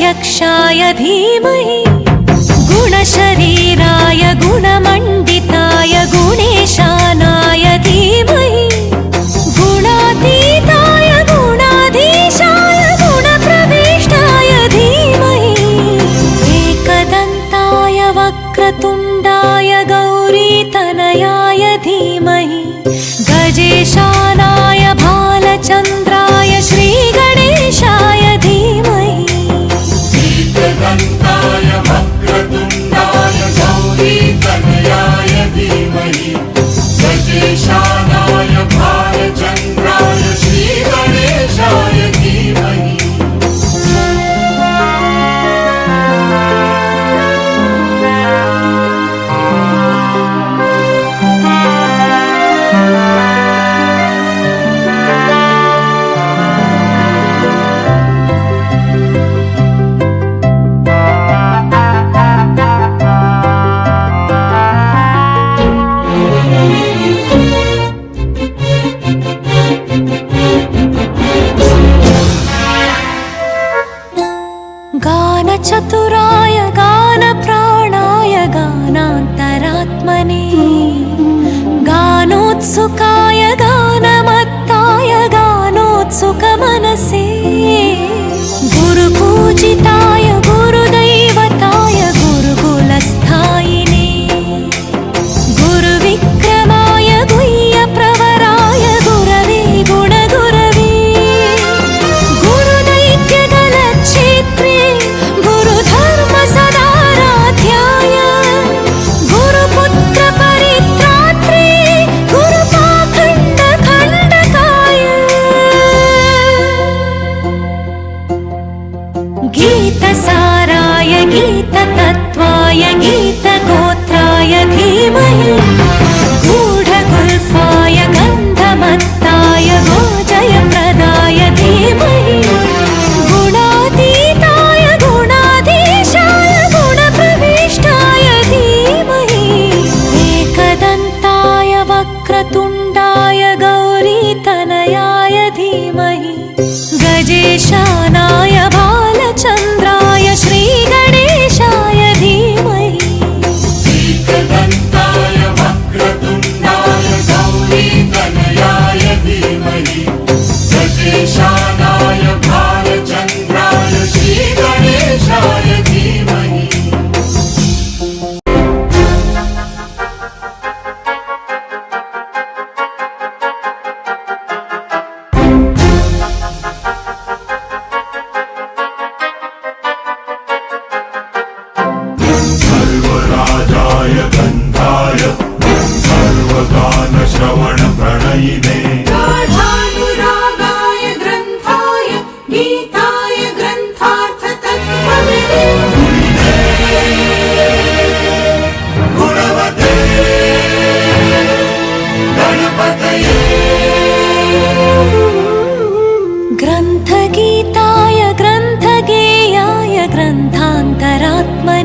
गुणाध्यक्षाय धीमहि गुणशरीराय गुणमण्डिताय गुणेशानाय धीमहि गुणातीताय गुणाधीशाय गुणप्रविष्टाय धीमहि एकदन्ताय वक्रतुण्डाय गौरीतनयाय धीमहि गजेशानाय भालचन्द्राय श्रीगणेशाय धीमहि एकदन्ताय वक्रतुण्डाय गौरीतनयाय धीमहि गजेशानाय भालचन्द्राय श्रीगणेशाय धीमहि गानचतुराय गानप्राणाय गानान्तरात्मने गानोत्सुकाय गानमत्ताय गानोत्सुकमनसे गुरुपूजिताय गुरुदैवताय गुरुकुलस्थायिने गुरुविक्रमाय गुह्यप्रवराय गुरवे गुणगुरवे गुरुदैत्यगलच्छेत्रे गुरुधर्मसदाराध्याय गुरुपुत्रपरित्रात्रे गुरुपाखण्डखण्डकाय गीतसाराय गीततत्त्वाय गीतगोत्राय धीमहि गूढगुल्फाय गन्धमत्ताय गोजयप्रदाय धीमहि गुणातीताय गुणाधीशाय गुणप्रविष्टाय धीमहि एकदन्ताय वक्रतुण्डाय गौरीतनयाय धीमहि गजेशानाय भालचन्द्राय श्रीगणेशाय धीमहि एकदन्ताय वक्रतुण्डाय गौरीतनयाय धीमहि गजेशानाय भालचन्द्राय श्रीगणेशाय धीमहि सर्वराजाय गन्धाय सर्वगानश्रवणप्रणयिने गाढानुरागाय ग्रन्थाय गीताय ग्रन्थार्थतत्त्वविदे गुणवते गणपतये ग्रन्थगीताय ग्रन्थगेयाय ग्रन्थान्तरात्मने